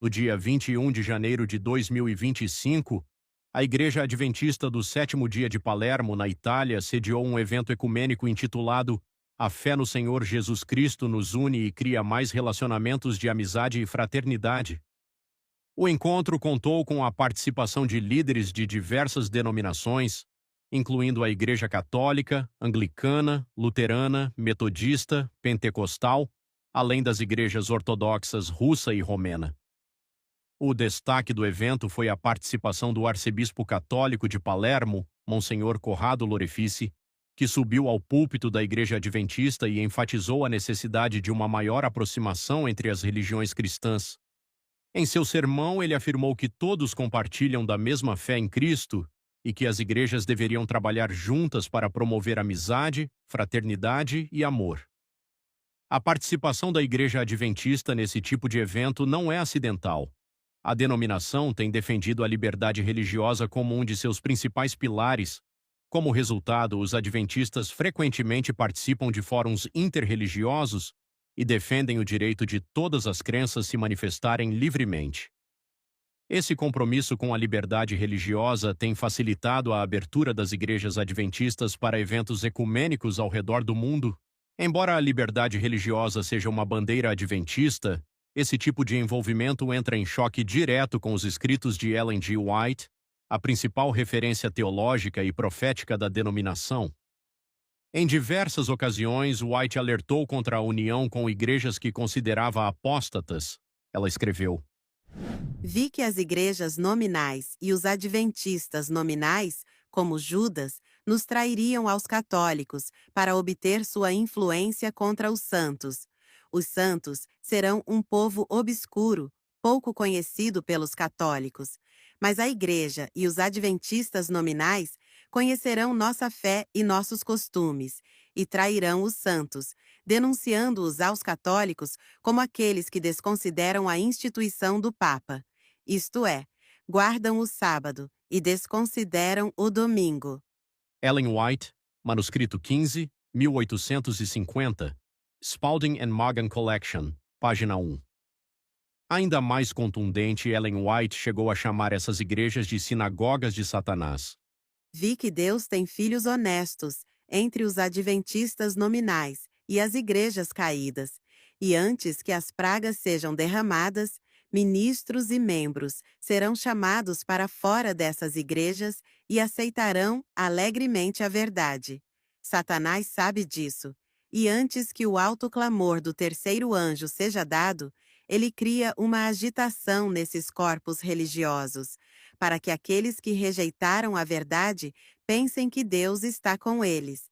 No dia 21 de janeiro de 2025, a Igreja Adventista do Sétimo Dia de Palermo, na Itália, sediou um evento ecumênico intitulado A Fé no Senhor Jesus Cristo nos une e cria mais relacionamentos de amizade e fraternidade. O encontro contou com a participação de líderes de diversas denominações, incluindo a Igreja Católica, Anglicana, Luterana, Metodista, Pentecostal, além das igrejas ortodoxas russa e romena. O destaque do evento foi a participação do arcebispo católico de Palermo, Monsenhor Corrado Lorefice, que subiu ao púlpito da Igreja Adventista e enfatizou a necessidade de uma maior aproximação entre as religiões cristãs. Em seu sermão, ele afirmou que todos compartilham da mesma fé em Cristo e que as igrejas deveriam trabalhar juntas para promover amizade, fraternidade e amor. A participação da Igreja Adventista nesse tipo de evento não é acidental. A denominação tem defendido a liberdade religiosa como um de seus principais pilares. Como resultado, os adventistas frequentemente participam de fóruns interreligiosos e defendem o direito de todas as crenças se manifestarem livremente. Esse compromisso com a liberdade religiosa tem facilitado a abertura das igrejas adventistas para eventos ecumênicos ao redor do mundo. Embora a liberdade religiosa seja uma bandeira adventista, esse tipo de envolvimento entra em choque direto com os escritos de Ellen G. White, a principal referência teológica e profética da denominação. Em diversas ocasiões, White alertou contra a união com igrejas que considerava apóstatas. Ela escreveu: Vi que as igrejas nominais e os adventistas nominais, como Judas, nos trairiam aos católicos para obter sua influência contra os santos. Os santos serão um povo obscuro, pouco conhecido pelos católicos. Mas a Igreja e os adventistas nominais conhecerão nossa fé e nossos costumes, e trairão os santos, denunciando-os aos católicos como aqueles que desconsideram a instituição do Papa, isto é, guardam o sábado e desconsideram o domingo. Ellen White, manuscrito 15, 1850, Spalding and Magan Collection, página 1. Ainda mais contundente, Ellen White chegou a chamar essas igrejas de sinagogas de Satanás. Vi que Deus tem filhos honestos entre os adventistas nominais e as igrejas caídas, e antes que as pragas sejam derramadas, ministros e membros serão chamados para fora dessas igrejas e aceitarão alegremente a verdade. Satanás sabe disso, e antes que o alto clamor do terceiro anjo seja dado, ele cria uma agitação nesses corpos religiosos, para que aqueles que rejeitaram a verdade pensem que Deus está com eles.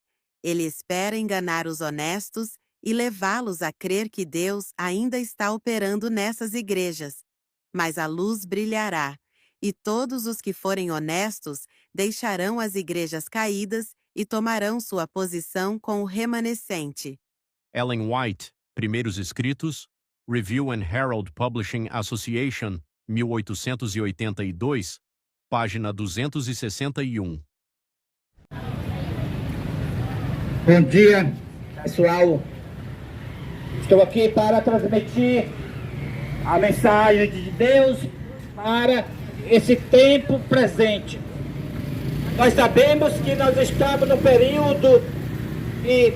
Ele espera enganar os honestos e levá-los a crer que Deus ainda está operando nessas igrejas. Mas a luz brilhará, e todos os que forem honestos deixarão as igrejas caídas e tomarão sua posição com o remanescente. Ellen White, Primeiros Escritos, Review and Herald Publishing Association, 1882, página 261. Bom dia, pessoal. Estou aqui para transmitir a mensagem de Deus para esse tempo presente. Nós sabemos que nós estamos no período que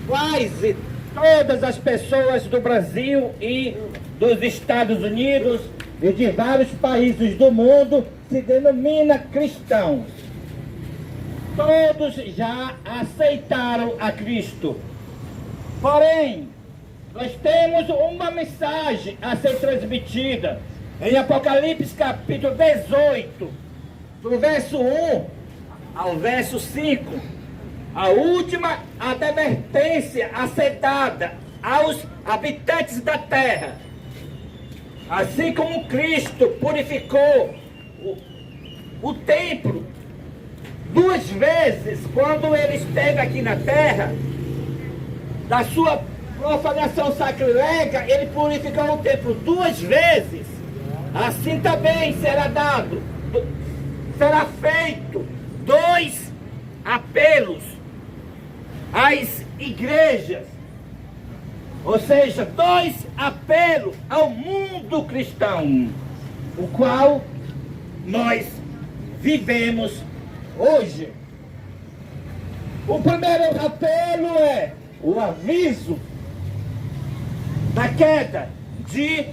quase todas as pessoas do Brasil e dos Estados Unidos e de vários países do mundo se denominam cristãos. Todos já aceitaram a Cristo. Porém, nós temos uma mensagem a ser transmitida em Apocalipse capítulo 18, do verso 1 ao verso 5. A última advertência a ser dada aos habitantes da terra. Assim como Cristo purificou o templo 2 vezes quando ele esteve aqui na terra, da sua profanação sacrílega, ele purificou o templo 2 vezes. Assim também será feito 2 apelos às igrejas Ou seja, 2 apelos ao mundo cristão, o qual nós vivemos hoje. O primeiro apelo é o aviso da queda de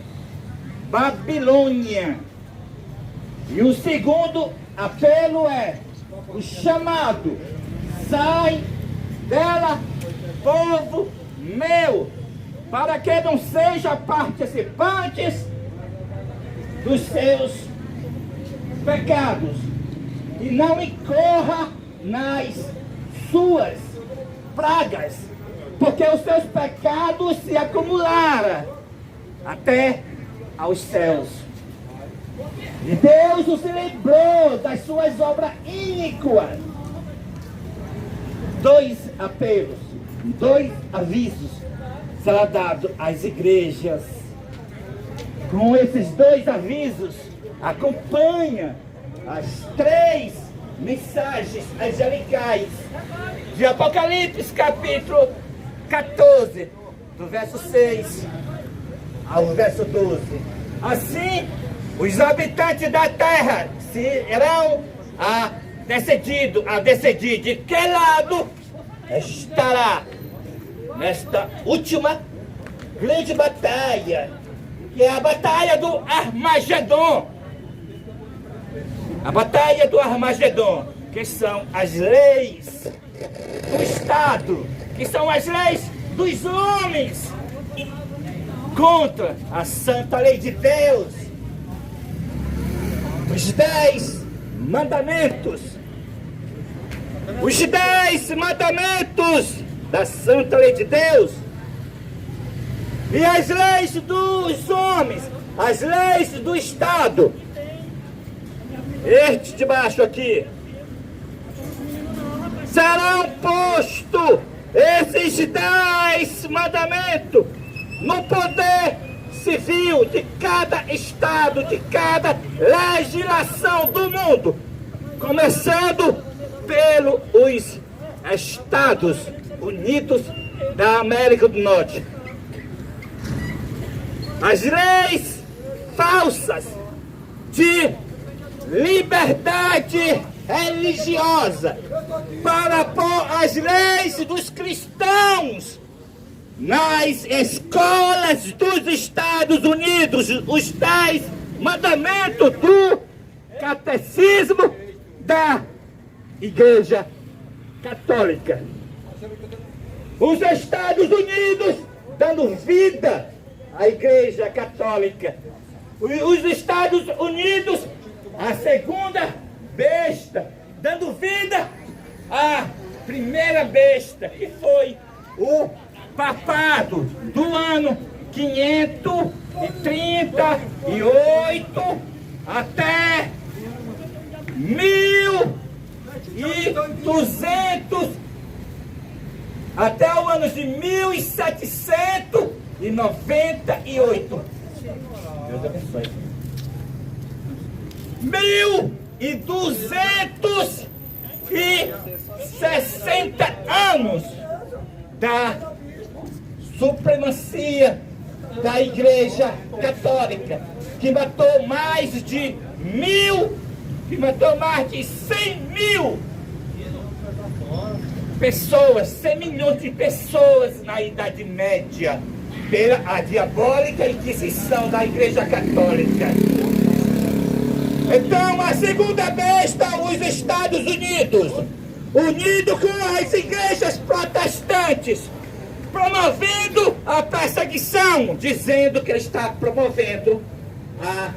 Babilônia. E o segundo apelo é o chamado: sai dela, povo meu, para que não seja participantes dos seus pecados e não incorra nas suas pragas, porque os seus pecados se acumularam até aos céus. E Deus não se lembrou das suas obras iníquas. 2 apelos, 2 avisos será dado às igrejas. Com esses 2 avisos, acompanha as 3 mensagens angelicais de Apocalipse, capítulo 14, do verso 6 ao verso 12. Assim, os habitantes da terra serão a decidir de que lado estará nesta última grande batalha, que é a batalha do Armagedon. A batalha do Armagedon, que são as leis do Estado, que são as leis dos homens, contra a santa lei de Deus. Os 10 mandamentos. Os 10 mandamentos da santa lei de Deus. E as leis dos homens, as leis do Estado. Este de baixo aqui. Serão postos esses 10 mandamentos no poder civil de cada estado, de cada legislação do mundo, começando pelos Estados Unidos da América do Norte. As leis falsas de liberdade religiosa para pôr as leis dos cristãos nas escolas dos Estados Unidos, os 10 mandamentos do catecismo da Igreja Católica. Os Estados Unidos dando vida à Igreja Católica. Os Estados Unidos, a segunda besta, dando vida à primeira besta, que foi o papado do ano 538 até 1200, até o ano de 1798. Deus abençoe. 1260 anos da supremacia da Igreja Católica, que matou mais de 100 mil pessoas, 100 milhões de pessoas na Idade Média, pela a diabólica Inquisição da Igreja Católica. Então, a segunda besta, os Estados Unidos, unido com as igrejas protestantes, promovendo a perseguição, dizendo que está promovendo a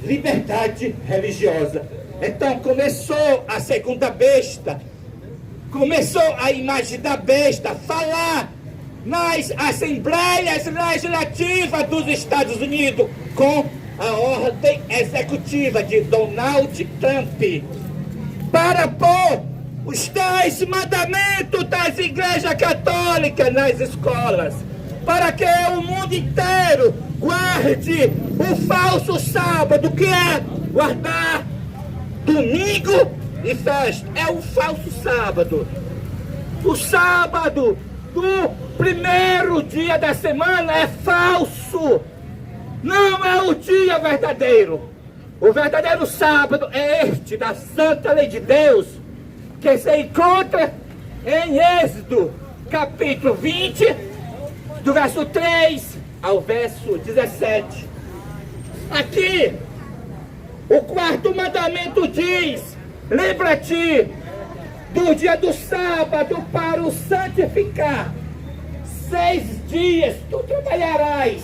liberdade religiosa. Então começou a segunda besta, começou a imagem da besta falar nas assembleias legislativas dos Estados Unidos com a ordem executiva de Donald Trump para pôr os 10 mandamentos das igrejas católicas nas escolas, para que o mundo inteiro guarde o falso sábado, que é guardar domingo e festa. É o falso sábado. O sábado do primeiro dia da semana é falso. Não é o dia verdadeiro. O verdadeiro sábado é este da santa lei de Deus, que se encontra em Êxodo, capítulo 20, do verso 3 ao verso 17. Aqui, o quarto mandamento diz: lembra-te do dia do sábado para o santificar. 6 dias tu trabalharás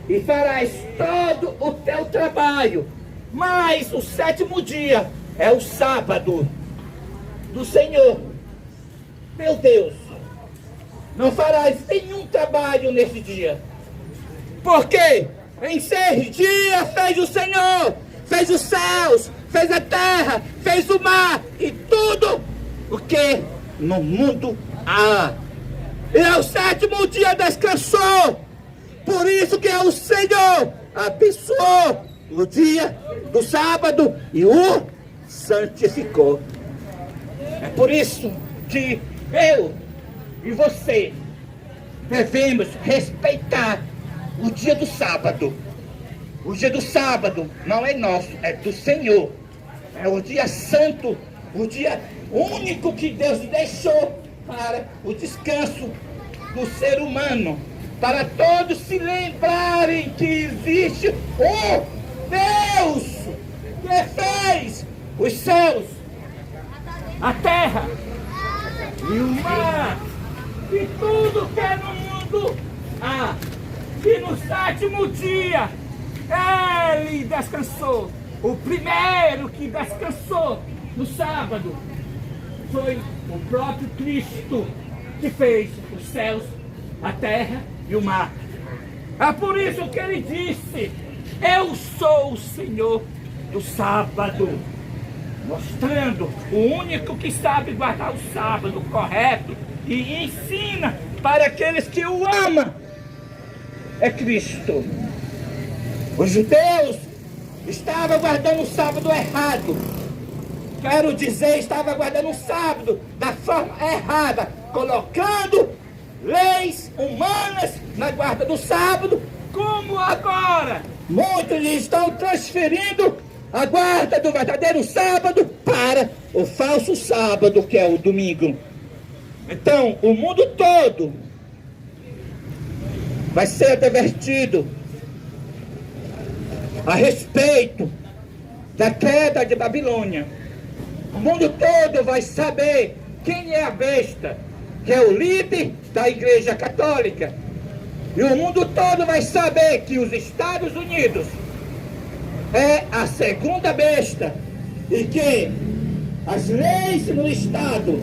e farás todo o teu trabalho, mas o 7º dia é o sábado do Senhor teu Deus. Não farás nenhum trabalho nesse dia, porque em 6 dias fez o Senhor, fez os céus, fez a terra, fez o mar e tudo o que no mundo há. E ao 7º dia descansou. Por isso que o Senhor abençoou o dia do sábado e o santificou. É por isso que eu e você devemos respeitar o dia do sábado. O dia do sábado não é nosso, é do Senhor. É o dia santo, o dia único que Deus deixou para o descanso do ser humano, para todos se lembrarem que existe um Deus que fez os céus, a terra e o mar e tudo que é no mundo há. E no 7º dia ele descansou. O primeiro que descansou no sábado foi o próprio Cristo, que fez os céus, a terra e o mar. É por isso que ele disse: eu sou o Senhor do sábado, mostrando o único que sabe guardar o sábado correto e ensina para aqueles que o amam é Cristo. Os judeus estavam guardando o sábado errado. Quero dizer, estava guardando o sábado da forma errada, colocando leis humanas na guarda do sábado, como agora muitos estão transferindo a guarda do verdadeiro sábado para o falso sábado, que é o domingo. Então, o mundo todo vai ser advertido a respeito da queda de Babilônia. O mundo todo vai saber quem é a besta, que é o líder da Igreja Católica. E o mundo todo vai saber que os Estados Unidos é a segunda besta e que as leis no Estado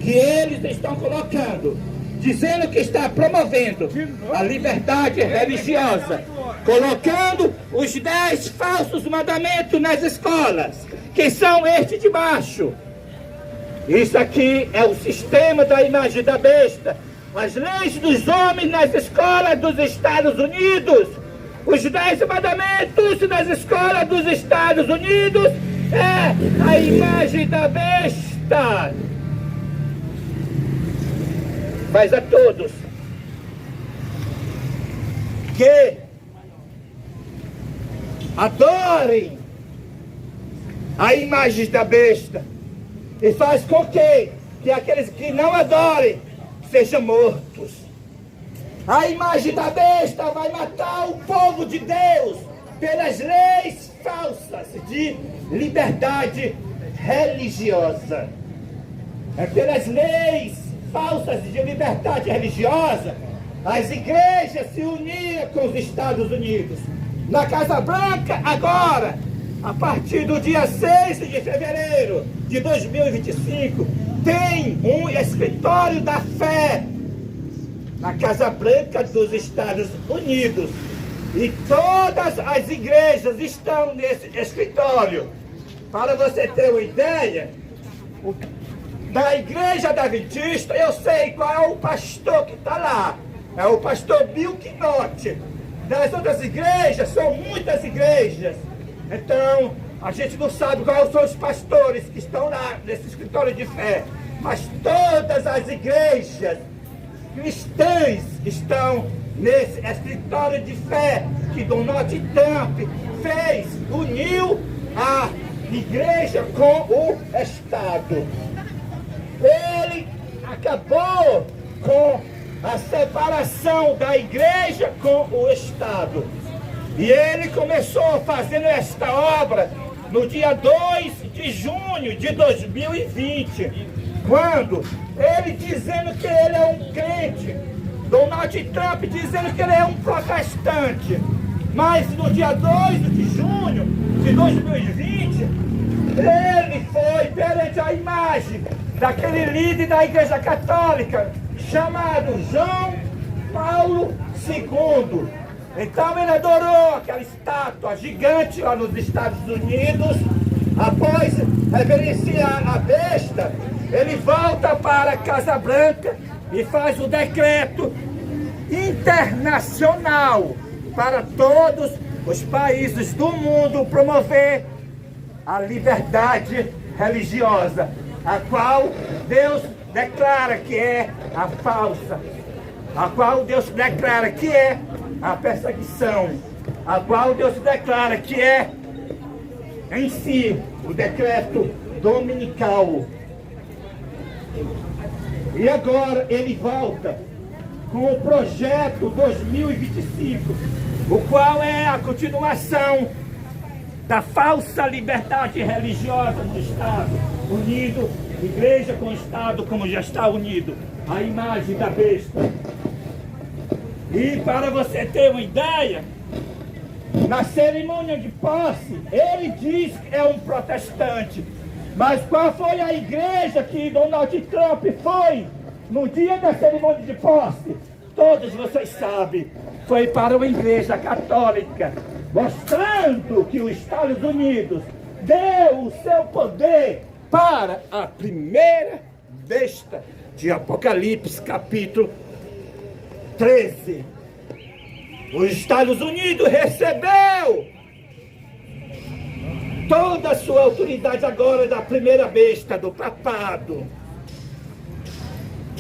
que eles estão colocando, dizendo que está promovendo a liberdade religiosa, colocando os 10 falsos mandamentos nas escolas, que são estes de baixo. Isso aqui é o sistema da imagem da besta. As leis dos homens nas escolas dos Estados Unidos, os 10 mandamentos nas escolas dos Estados Unidos é a imagem da besta. Mas a todos que adorem a imagem da besta e faz com que aqueles que não adorem sejam mortos. A imagem da besta vai matar o povo de Deus pelas leis falsas de liberdade religiosa. É pelas leis falsas de liberdade religiosa as igrejas se uniram com os Estados Unidos. Na Casa Branca, agora, a partir do dia 6 de fevereiro de 2025, tem um escritório da fé na Casa Branca dos Estados Unidos. E todas as igrejas estão nesse escritório. Para você ter uma ideia, da Igreja Adventista, eu sei qual é o pastor que está lá. É o pastor Bill Knott. Das outras igrejas, são muitas igrejas. Então, a gente não sabe quais são os pastores que estão lá nesse escritório de fé. Mas todas as igrejas cristãs estão nesse escritório de fé que Donald Trump fez, uniu a igreja com o Estado. Ele acabou com a separação da igreja com o Estado. E ele começou fazendo esta obra no dia 2 de junho de 2020, quando ele dizendo que ele é um crente, Donald Trump dizendo que ele é um protestante, mas no dia 2 de junho de 2020, ele foi perante a imagem daquele líder da Igreja Católica, chamado João Paulo II. Então ele adorou aquela estátua gigante lá nos Estados Unidos. Após reverenciar a besta, ele volta para a Casa Branca e faz o decreto internacional para todos os países do mundo promover a liberdade religiosa, a qual Deus declara que é a falsa, a qual Deus declara que é a perseguição, a qual Deus declara que é em si o decreto dominical. E agora ele volta com o projeto 2025, o qual é a continuação da falsa liberdade religiosa no Estado, unido, igreja com Estado como já está unido, a imagem da besta. E para você ter uma ideia, na cerimônia de posse, ele diz que é um protestante. Mas qual foi a igreja que Donald Trump foi no dia da cerimônia de posse? Todos vocês sabem, foi para uma igreja católica, mostrando que os Estados Unidos deu o seu poder para a primeira besta de Apocalipse, capítulo 13. Os Estados Unidos recebeu toda a sua autoridade agora da primeira besta, do papado.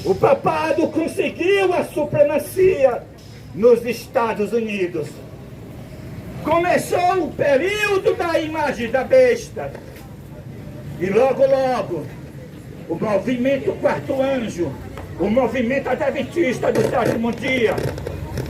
O papado conseguiu a supremacia nos Estados Unidos. Começou o período da imagem da besta. E logo, logo, o movimento Quarto Anjo, o movimento adventista do sétimo dia,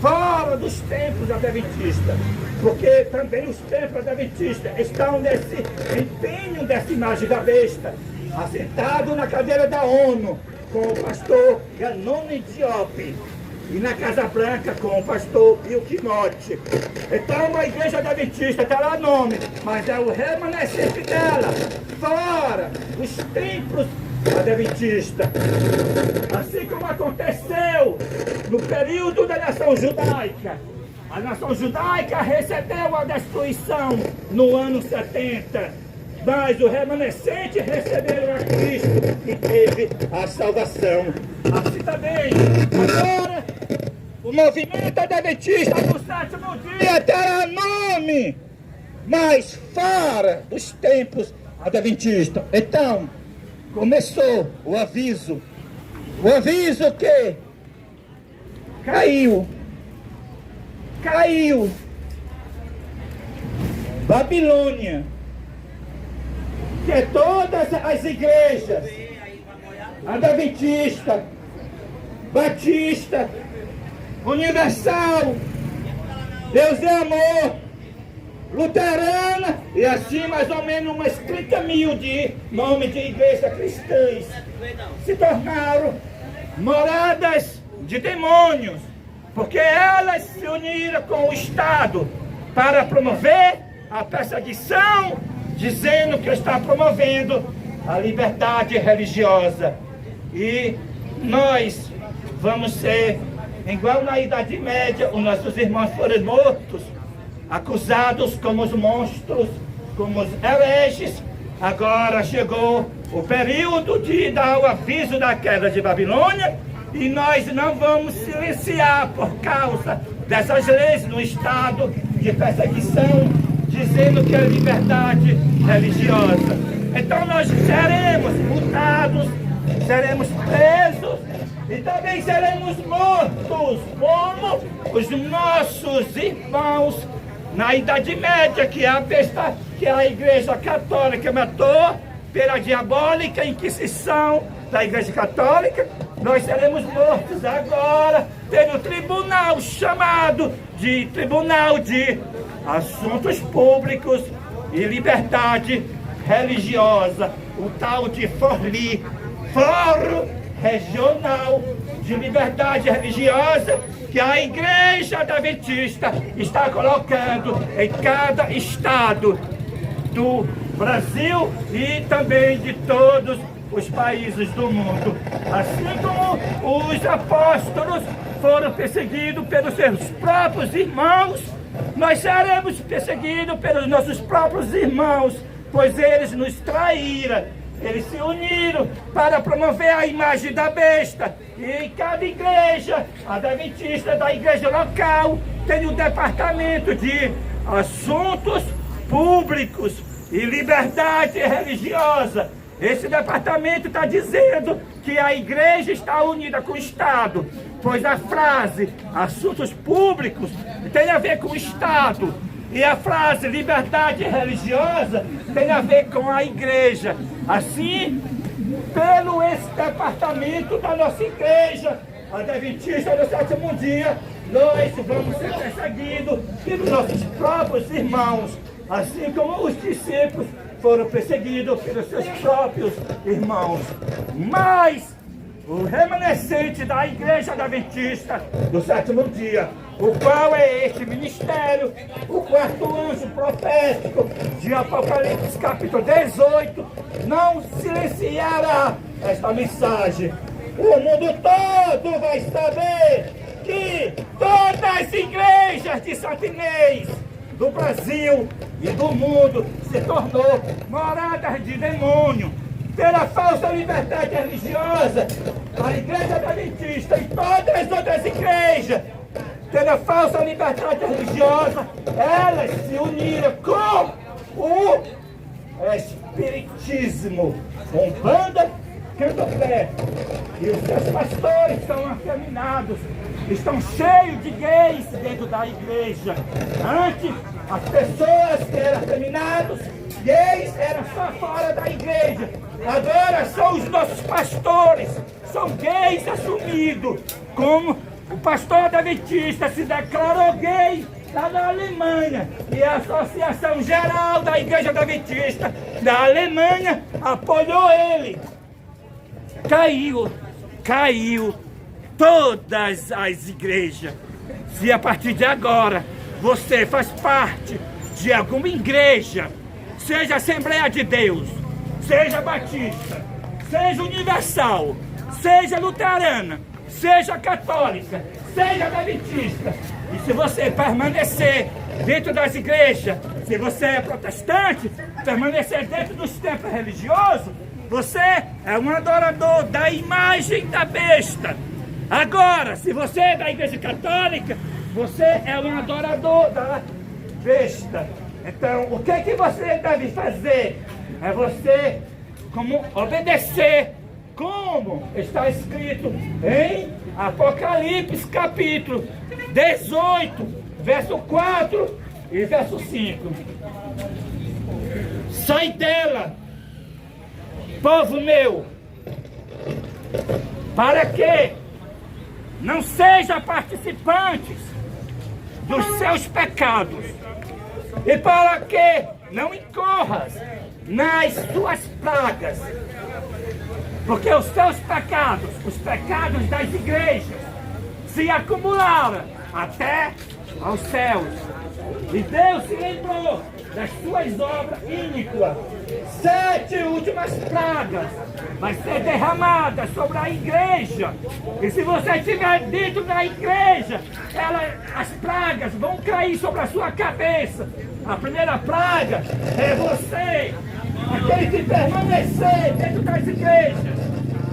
fora dos templos adventistas, porque também os templos adventistas estão nesse empenho dessa imagem da besta, assentado na cadeira da ONU, com o pastor Ganoni Diop, e na Casa Branca com o pastor Bill Quinote. Então a igreja adventista está lá nome, mas é o remanescente dela, fora dos templos adventistas. Assim como aconteceu no período da nação judaica. A nação judaica recebeu a destruição no ano 70, mas o remanescente receberam a Cristo e teve a salvação. Assim também, agora, o movimento adventista do sétimo dia terá nome, mas fora dos tempos adventistas. Então, começou o aviso que caiu Babilônia, que é todas as igrejas adventista, batista, universal, Deus é amor, luterana, e assim mais ou menos umas 30 mil de nomes de igrejas cristãs se tornaram moradas de demônios, porque elas se uniram com o Estado para promover a perseguição, dizendo que está promovendo a liberdade religiosa. E nós vamos ser, igual na Idade Média, os nossos irmãos foram mortos, acusados como os monstros, como os hereges. Agora chegou o período de dar o aviso da queda de Babilônia, e nós não vamos silenciar por causa dessas leis no estado de perseguição, dizendo que é liberdade religiosa. Então nós seremos multados, seremos presos e também seremos mortos como os nossos irmãos na Idade Média, que a besta, que a Igreja Católica matou pela diabólica Inquisição da Igreja Católica. Nós seremos mortos agora pelo tribunal chamado de Tribunal de Assuntos Públicos e Liberdade Religiosa, o tal de FORLI, Fórum Regional de Liberdade Religiosa, que a Igreja Adventista está colocando em cada estado do Brasil e também de todos os países do mundo. Assim como os apóstolos foram perseguidos pelos seus próprios irmãos, nós seremos perseguidos pelos nossos próprios irmãos, pois eles nos traíram. Eles se uniram para promover a imagem da besta. E em cada igreja adventista da igreja local tem um departamento de assuntos públicos e liberdade religiosa. Esse departamento está dizendo que a igreja está unida com o Estado, pois a frase assuntos públicos tem a ver com o Estado. E a frase liberdade religiosa tem a ver com a igreja. Assim, pelo esse departamento da nossa igreja Adventista do Sétimo Dia, nós vamos ser perseguidos pelos nossos próprios irmãos, assim como os discípulos foram perseguidos pelos seus próprios irmãos. Mas o remanescente da Igreja Adventista do Sétimo Dia, o qual é este ministério, o quarto anjo profético de Apocalipse capítulo 18, não silenciará esta mensagem. O mundo todo vai saber que todas as igrejas de Santo Inês do Brasil e do mundo se tornou moradas de demônio. Pela falsa liberdade religiosa, a Igreja Adventista e todas as outras igrejas, pela falsa liberdade religiosa, elas se uniram com o espiritismo, Umbanda, Candomblé. E os seus pastores são afeminados, estão cheios de gays dentro da igreja. Antes, as pessoas que eram afeminados, gays, eram só fora da igreja. Agora são os nossos pastores, são gays assumidos, como o pastor adventista se declarou gay lá na Alemanha, e a Associação Geral da Igreja Adventista da Alemanha apoiou ele. Caiu todas as igrejas. Se a partir de agora você faz parte de alguma igreja, seja Assembleia de Deus, seja Batista, seja Universal, seja Luterana, seja Católica, seja Adventista, e se você permanecer dentro das igrejas, se você é protestante, permanecer dentro dos templos religiosos, você é um adorador da imagem da besta. Agora, se você é da Igreja Católica, você é um adorador da besta. Então, o que você deve fazer? É você obedecer, como está escrito em Apocalipse capítulo 18, verso 4 e verso 5. Sai dela, povo meu, para que não seja participantes dos seus pecados, e para que não incorras nas suas pragas, porque os seus pecados, os pecados das igrejas, se acumularam até aos céus, e Deus se lembrou das suas obras íniquas. 7 últimas pragas vai ser derramadas sobre a igreja, e se você estiver dentro da igreja, as pragas vão cair sobre a sua cabeça. A primeira praga é você, aquele que permanecer dentro das igrejas,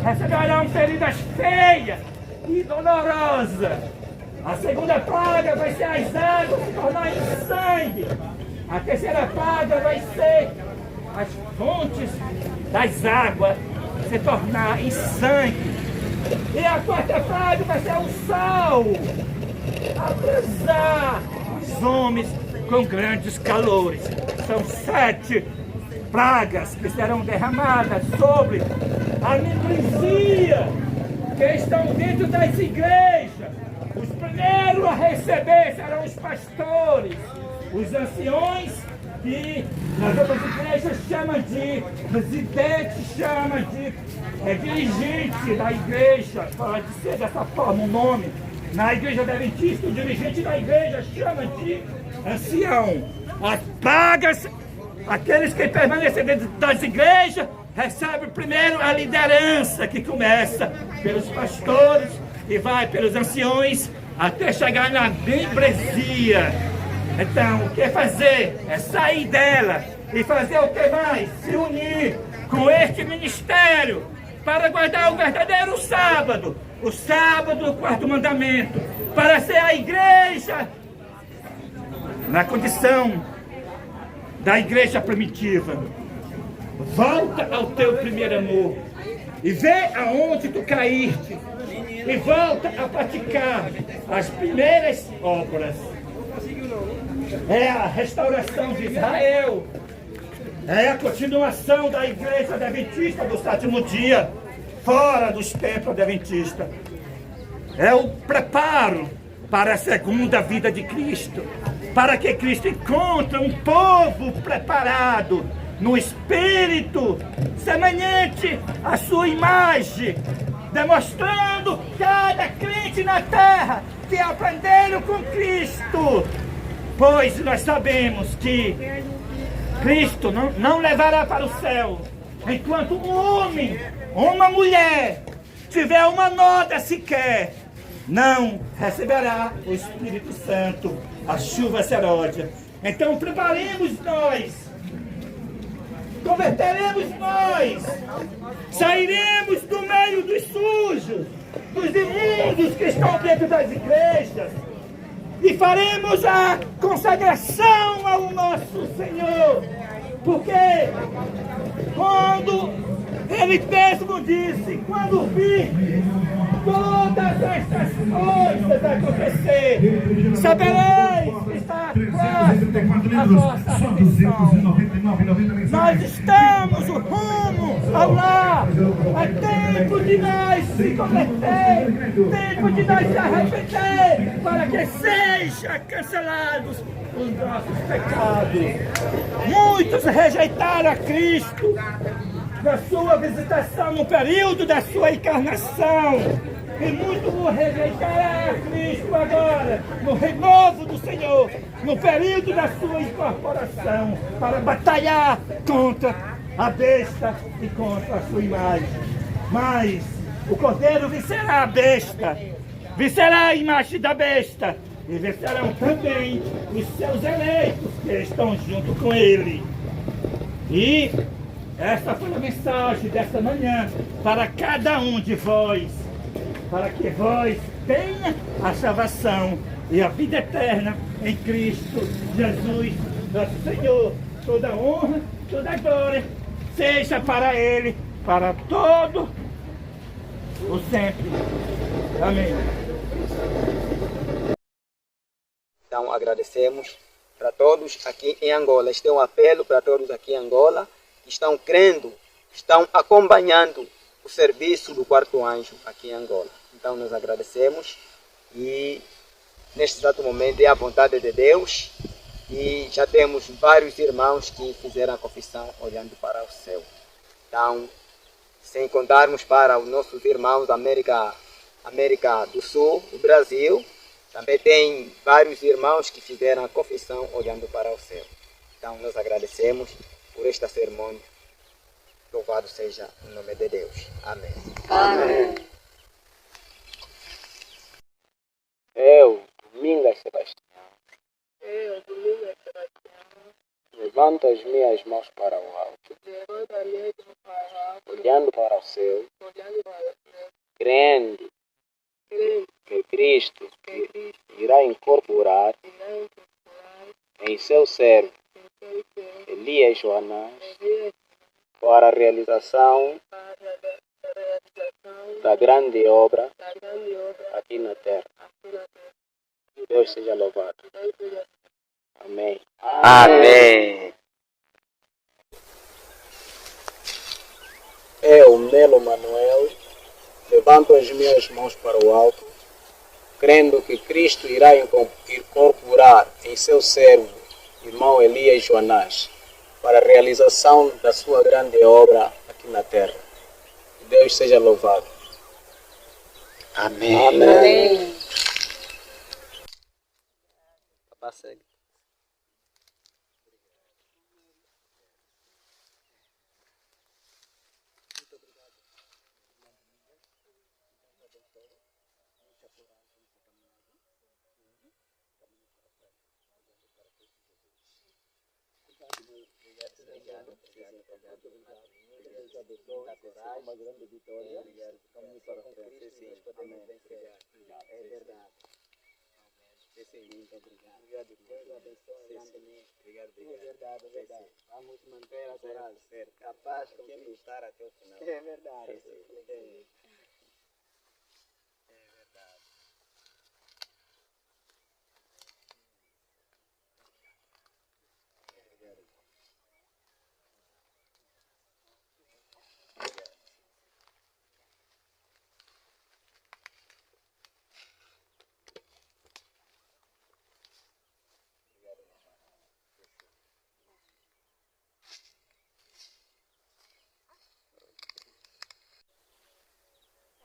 receberão feridas feias e dolorosas. A segunda praga vai ser as águas se tornarem em sangue. A terceira praga vai ser as fontes das águas se tornar em sangue. E a quarta praga vai ser o sal. Abrasar os homens com grandes calores. São 7 pragas que serão derramadas sobre a membresia que estão dentro das igrejas. Os primeiros a receber serão os pastores, os anciões, que nas outras igrejas chamam de presidente, chamam de dirigente da igreja, pode ser dessa forma o nome. Na igreja adventista, o dirigente da igreja chama de ancião. As pragas, aqueles que permanecem dentro das igrejas, recebem primeiro a liderança, que começa pelos pastores e vai pelos anciões até chegar na membresia. Então, o que fazer? É sair dela e fazer o que mais? Se unir com este ministério para guardar o verdadeiro sábado. O sábado, o quarto mandamento, para ser a igreja na condição da igreja primitiva. Volta ao teu primeiro amor e vê aonde tu caíste e volta a praticar as primeiras obras. É a restauração de Israel, é a continuação da igreja adventista do sétimo dia, fora dos templos adventistas. É o preparo para a segunda vida de Cristo, para que Cristo encontre um povo preparado no espírito, semelhante à sua imagem, demonstrando cada crente na terra que aprenderam com Cristo. Pois nós sabemos que Cristo não levará para o céu enquanto um homem ou uma mulher tiver uma nota sequer, não receberá o Espírito Santo, a chuva seródia. Então preparemos nós, converteremos nós, sairemos do meio dos sujos, dos imundos que estão dentro das igrejas, e faremos a consagração ao nosso Senhor, porque quando Ele mesmo disse, quando vir todas estas coisas acontecer, sabereis que está próximo a vossa redenção. Nós estamos rumo ao lar. É tempo de nós se converter, tempo de nós se arrepender, para que sejam cancelados os nossos pecados. Muitos rejeitaram a Cristo na sua visitação, no período da sua encarnação. E muitos vão rejeitar a Cristo agora, no renovo do Senhor, no período da sua incorporação, para batalhar contra a besta e contra a sua imagem. Mas o Cordeiro vencerá a besta, vencerá a imagem da besta, e vencerão também os seus eleitos que estão junto com ele. E essa foi a mensagem desta manhã para cada um de vós, para que vós tenha a salvação e a vida eterna em Cristo Jesus, nosso Senhor. Toda honra, toda glória seja para Ele, para todo o sempre. Amém. Então agradecemos para todos aqui em Angola. Este é um apelo para todos aqui em Angola que estão crendo, estão acompanhando o serviço do quarto anjo aqui em Angola. Então nós agradecemos e neste exato momento é a vontade de Deus e já temos vários irmãos que fizeram a confissão olhando para o céu. Então, sem contarmos para os nossos irmãos da América do Sul, do Brasil, também tem vários irmãos que fizeram a confissão olhando para o céu. Então nós agradecemos por esta cerimônia. Louvado seja o nome de Deus. Amém. Amém. Eu, Domingas Sebastião, levanto as minhas mãos para o alto, olhando para o céu, crendo que Cristo irá incorporar em seu servo Elias Joanás para a realização da grande obra aqui na terra. Deus seja louvado. Amém. Amém. Eu, Melo Manuel, levanto as minhas mãos para o alto, crendo que Cristo irá incorporar em seu servo, irmão Elias Joanás, para a realização da sua grande obra aqui na terra. Deus seja louvado. Amém. Amém. Papá, segue. Uma grande vitória. Caminho para frente. É verdade. Muito obrigado. Deus abençoe grandemente. É verdade, é verdade. Vamos manter a coragem. Capaz de lutar até o final. É verdade. É verdade.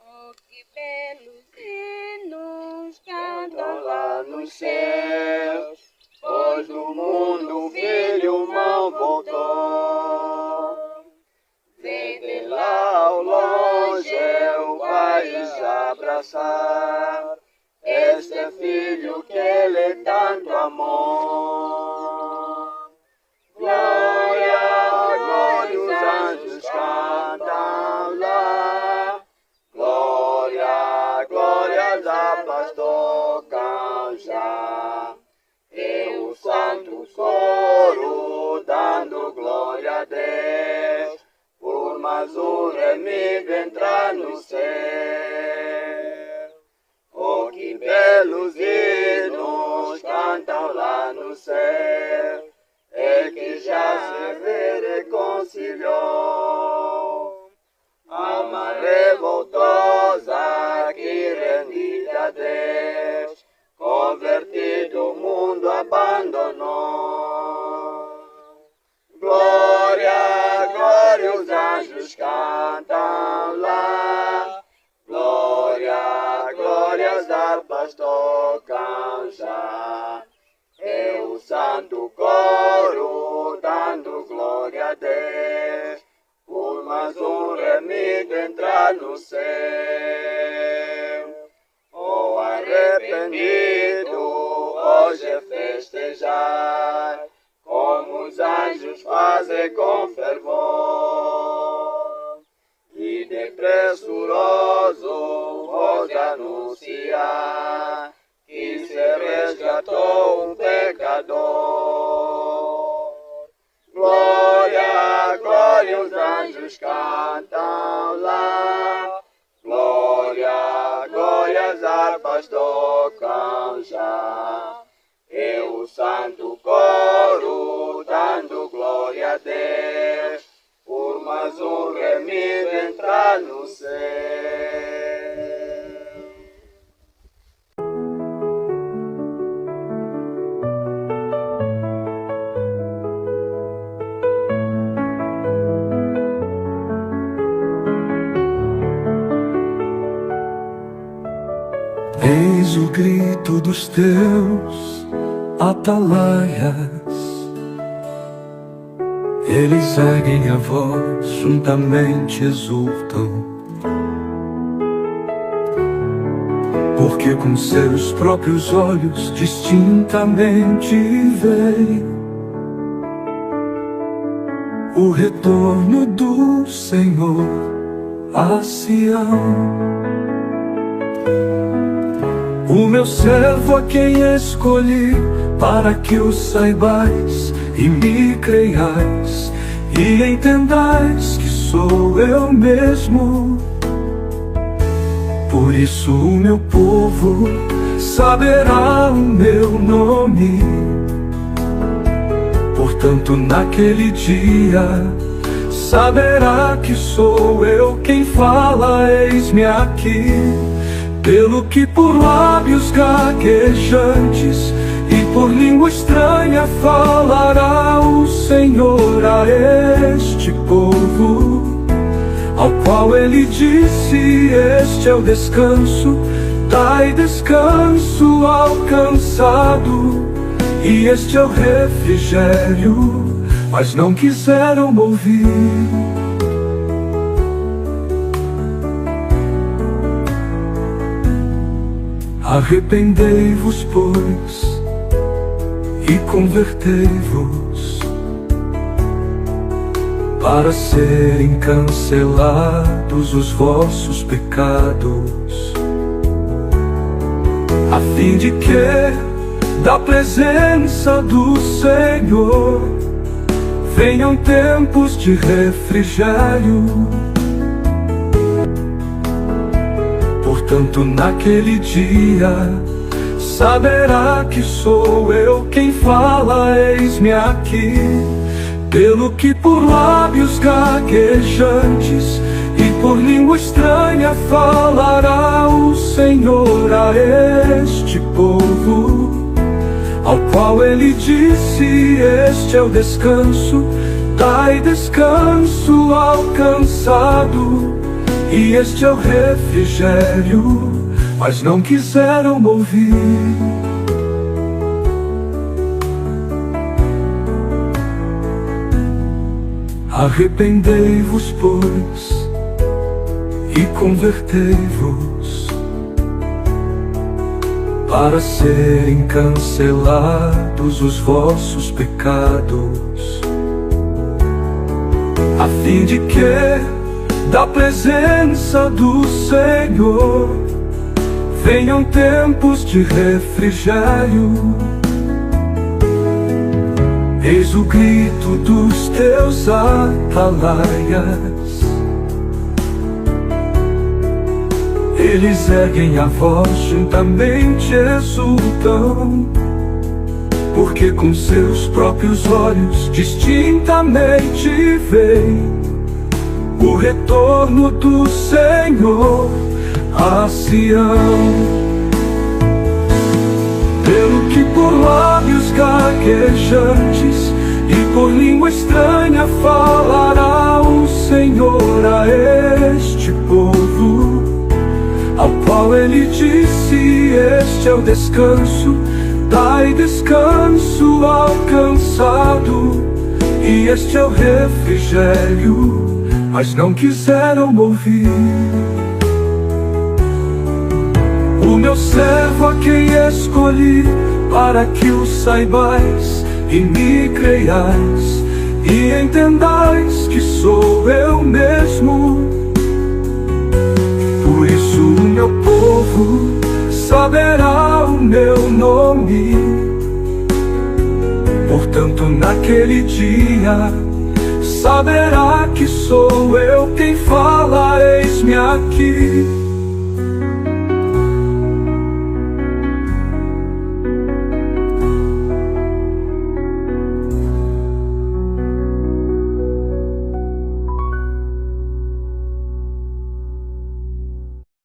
Oh, que belos hinos cantam lá nos céus, pois do mundo o Filho mal voltou. Vem de lá ao longe o Pai já abraçar este Filho que Ele tanto amou. Glória, glória, os anjos cantam lá. Glória, glória, a paz tocam já. E o santo coro dando glória a Deus, por mais um remido entrar no céu. Oh, que belos hinos cantam lá no céu, e que já se reconciliou. Alma revoltosa que rendida a Deus, convertido o mundo abandonou. Glória, glória, os anjos cantam lá. Glória, glória, as harpas tocam já. E o santo coro dando glória a Deus, por mais um remido entrar no céu. Oh, arrependido, hoje festejar, como os anjos fazem com fervor. E de pressuroso vos anunciar que se resgatou um pecador. Glória, glória, os anjos cantam lá. Glória, glória, as harpas tocam já. E o santo coro dando glória a Deus, por mais um remido entrar no céu. Eis o grito dos teus atalaias, eles erguem a voz, juntamente exultam, porque com seus próprios olhos distintamente veem o retorno do Senhor a Sião. O meu servo a quem escolhi, para que o saibais e me creiais, e entendais que sou eu mesmo. Por isso o meu povo saberá o meu nome. Portanto, naquele dia saberá que sou eu quem fala, eis-me aqui. Pelo que por lábios gaguejantes e por língua estranha falará o Senhor a este povo, ao qual ele disse: este é o descanso, dai descanso ao cansado, e este é o refrigério. Mas não quiseram ouvir. Arrependei-vos, pois, e convertei-vos, para serem cancelados os vossos pecados, a fim de que da presença do Senhor venham tempos de refrigério. Portanto, naquele dia saberá que sou eu quem fala, eis-me aqui. Pelo que por lábios gaguejantes e por língua estranha falará o Senhor a este povo, ao qual ele disse: este é o descanso, dai descanso ao cansado, e este é o refrigério. Mas não quiseram ouvir. Arrependei-vos, pois, e convertei-vos, para serem cancelados os vossos pecados, a fim de que da presença do Senhor venham tempos de refrigério. Eis o grito dos teus atalaias, eles erguem a voz, juntamente exultam, porque com seus próprios olhos distintamente veem o retorno do Senhor a Sião. Pelo que por lábios gaguejantes e por língua estranha falará o Senhor a este povo, ao qual ele disse: este é o descanso, dai descanso ao cansado, e este é o refrigério. Mas não quiseram ouvir. O meu servo a quem escolhi, para que o saibais e me creiais, e entendais que sou eu mesmo. Por isso o meu povo saberá o meu nome. Portanto, naquele dia saberá que sou eu quem fala, eis-me aqui.